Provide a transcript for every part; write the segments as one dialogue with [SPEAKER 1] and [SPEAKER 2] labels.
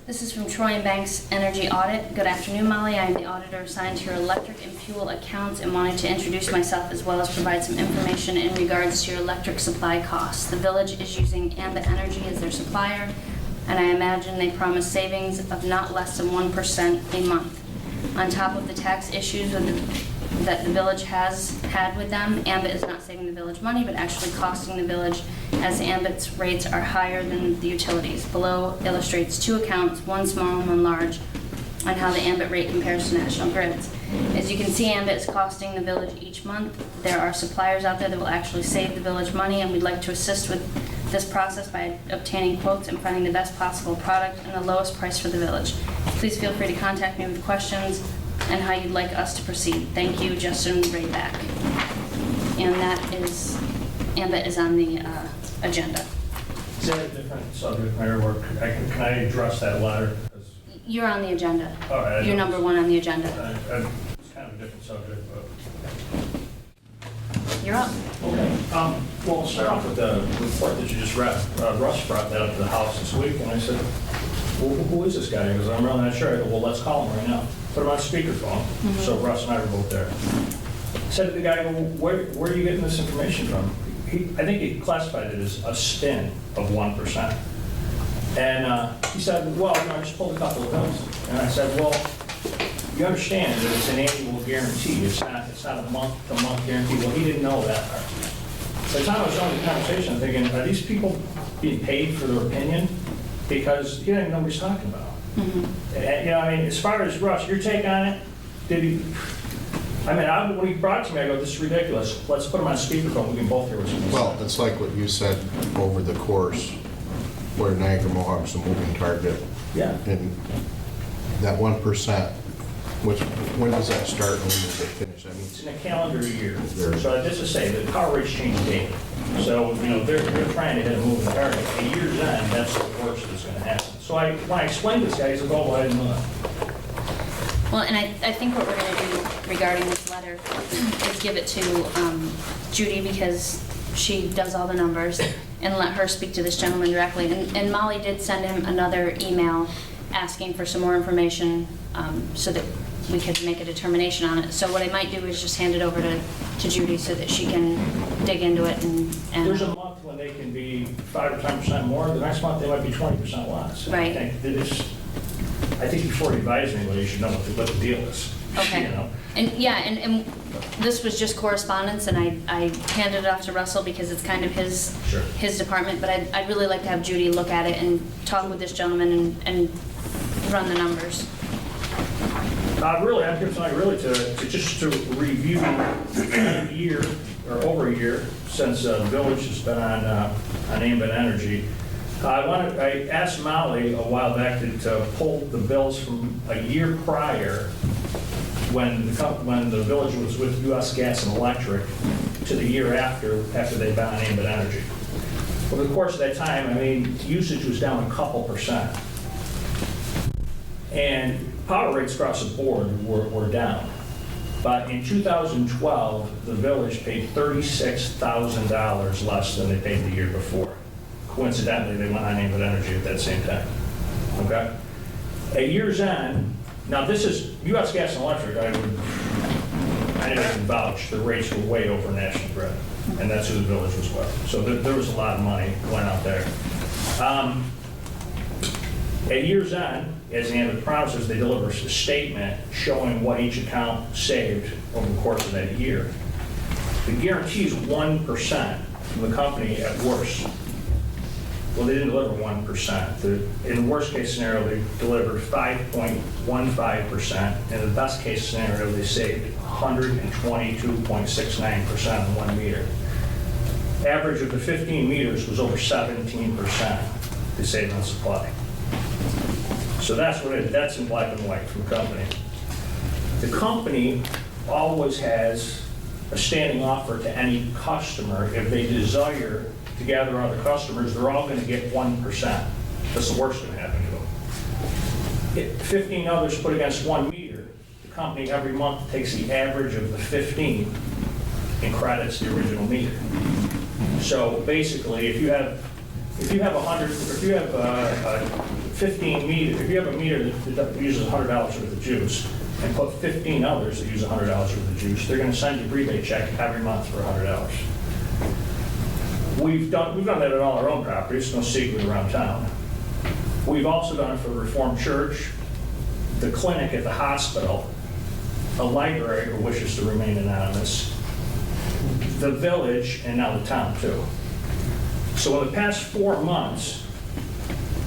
[SPEAKER 1] This is from Troy and Banks Energy Audit. Good afternoon, Molly. I am the auditor assigned to your electric and fuel accounts and wanted to introduce myself as well as provide some information in regards to your electric supply costs. The village is using Ambit Energy as their supplier, and I imagine they promise savings of not less than 1% a month. On top of the tax issues that the village has had with them, Ambit is not saving the village money, but actually costing the village, as Ambit's rates are higher than the utilities. Below illustrates two accounts, one small and one large, on how the Ambit rate compares to national grids. As you can see, Ambit is costing the village each month. There are suppliers out there that will actually save the village money, and we'd like to assist with this process by obtaining quotes and finding the best possible product and the lowest price for the village. Please feel free to contact me with questions and how you'd like us to proceed. Thank you, Justin Rayback. And that is, Ambit is on the agenda.
[SPEAKER 2] Is that a different subject matter, or can I address that letter?
[SPEAKER 1] You're on the agenda.
[SPEAKER 2] All right.
[SPEAKER 1] You're number one on the agenda.
[SPEAKER 2] It's kind of a different subject, but.
[SPEAKER 1] You're up.
[SPEAKER 2] Okay. Well, we'll start off with the report that you just read. Russ brought that up to the house this week, and I said, well, who is this guy? He goes, I'm really not sure. I go, well, let's call him right now. Put him on speakerphone. So Russ and I were both there. I said to the guy, well, where are you getting this information from? I think he classified it as a spin of 1%. And he said, well, I just pulled a couple of bills. And I said, well, you understand that it's an annual guarantee. It's not a month-to-month guarantee. Well, he didn't know that part. By the time I was having the conversation, I'm thinking, are these people being paid for their opinion? Because he didn't even know what he's talking about. And, I mean, as far as Russ, your take on it, did he? I mean, when he brought it to me, I go, this is ridiculous. Let's put him on speakerphone. We can both hear what's going on.
[SPEAKER 3] Well, it's like what you said over the course, where Niagara Mohawk's a moving target.
[SPEAKER 2] Yeah.
[SPEAKER 3] And that 1%, when does that start and when does it finish? I mean,
[SPEAKER 2] It's in a calendar year.
[SPEAKER 3] There.
[SPEAKER 2] So just to say, the power rates change daily. So, they're trying to hit a moving target. A year's end, that's the worst that's going to happen. So when I explained this guy, he said, oh, well, I didn't know that.
[SPEAKER 1] Well, and I think what we're going to do regarding this letter is give it to Judy, because she does all the numbers, and let her speak to this gentleman directly. And Molly did send him another email asking for some more information so that we could make a determination on it. So what I might do is just hand it over to Judy so that she can dig into it and
[SPEAKER 2] There's a month when they can be 5 or 10% more. The next month, they might be 20% less.
[SPEAKER 1] Right.
[SPEAKER 2] I think before you advise anybody, you should know what the deal is.
[SPEAKER 1] Okay. And yeah, and this was just correspondence, and I handed it off to Russell because it's kind of his
[SPEAKER 2] Sure.
[SPEAKER 1] his department, but I'd really like to have Judy look at it and talk with this gentleman and run the numbers.
[SPEAKER 2] Really, I'm here tonight really to review a year or over a year since the village has been on Ambit Energy. I asked Molly a while back to pull the bills from a year prior when the village was with U.S. Gas and Electric to the year after they'd been on Ambit Energy. Over the course of that time, I mean, usage was down a couple percent. And power rates across the board were down. But in 2012, the village paid $36,000 less than they paid the year before. Coincidentally, they went on Ambit Energy at that same time. Okay? At year's end, now this is U.S. Gas and Electric, I didn't vouch, the rates were way over National Grid, and that's who the village was with. So there was a lot of money going out there. At year's end, as Ambit promises, they deliver a statement showing what each account saved over the course of that year. The guarantee is 1% from the company at worst. Well, they didn't deliver 1%. In the worst case scenario, they delivered 5.15%. In the best case scenario, they saved 122.69% on 1 meter. Average of the 15 meters was over 17% they saved on supply. So that's what it is. That's in black and white from the company. The company always has a standing offer to any customer. If they desire to gather other customers, they're all going to get 1%. That's the worst that can happen to them. If 15 others put against 1 meter, the company every month takes the average of the 15 and credits the original meter. So basically, if you have 100, if you have 15 meters, if you have a meter that uses $100 worth of juice, and put 15 others that use $100 worth of juice, they're gonna send you a rebate check every month for $100. We've done that at all our own properties, no secret around town. We've also done it for the Reformed Church, the clinic at the hospital, a library who wishes to remain anonymous, the village, and now the town too. So in the past 4 months,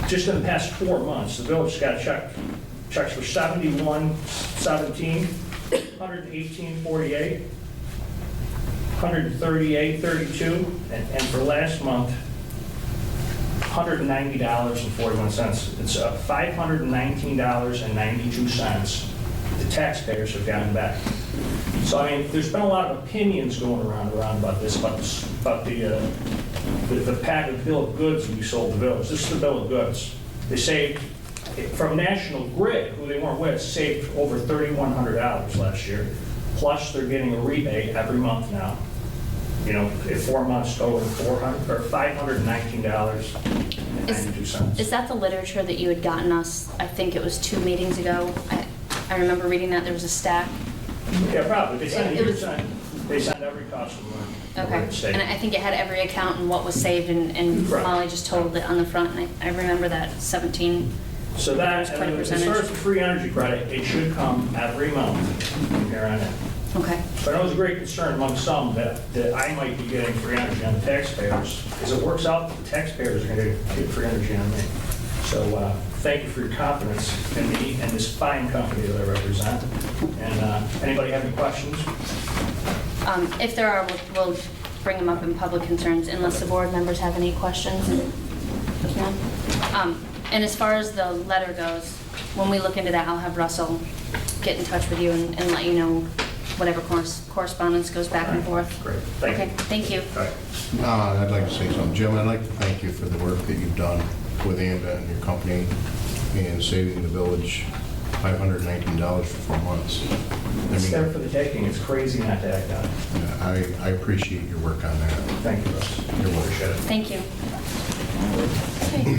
[SPEAKER 2] just in the past 4 months, the village got checks for 7117, 11848, 138.32, and for last month, $190.41. It's $519.92 the taxpayers have gotten back. So I mean, there's been a lot of opinions going around about this, about the pack of bill of goods we sold the village. This is the bill of goods. They saved, from National Grid, who they weren't with, saved over $3,100 last year. Plus, they're getting a rebate every month now. You know, if 4 months total, $519.92.
[SPEAKER 1] Is that the literature that you had gotten us, I think it was 2 meetings ago? I remember reading that there was a stack.
[SPEAKER 2] Yeah, probably. They send
[SPEAKER 1] It was-
[SPEAKER 2] every customer.
[SPEAKER 1] Okay, and I think it had every account and what was saved, and
[SPEAKER 2] Right.
[SPEAKER 1] Molly just totaled it on the front, and I remember that 17.
[SPEAKER 2] So that,
[SPEAKER 1] Quite a
[SPEAKER 2] and as far
[SPEAKER 1] percentage.
[SPEAKER 2] as the free energy credit, it should come every month from here on in.
[SPEAKER 1] Okay,
[SPEAKER 2] But it was a great concern among some that I might be getting free energy on the taxpayers, because it works out that the taxpayers are going to get free energy on me. So thank you for your confidence in me and this fine company that I represent. And anybody have any questions?
[SPEAKER 1] if there are, we'll bring them up in public concerns, unless the board members have any questions. No? And as far as the letter goes, when we look into that, I'll have Russell get in touch with you and let you know whatever correspondence goes back and forth.
[SPEAKER 2] Great, thank you.
[SPEAKER 1] Okay, thank you.
[SPEAKER 2] All right.
[SPEAKER 3] I'd like to say something. Jim, I'd like to thank you for the work that you've done with Ambit and your company in saving the village $519 for 4 months.
[SPEAKER 2] It's there for the taking. It's crazy not to act on it.
[SPEAKER 3] I appreciate your work on that.
[SPEAKER 2] Thank you, Russ.
[SPEAKER 3] You're welcome.
[SPEAKER 2] Appreciate it.
[SPEAKER 1] Thank you. Okay.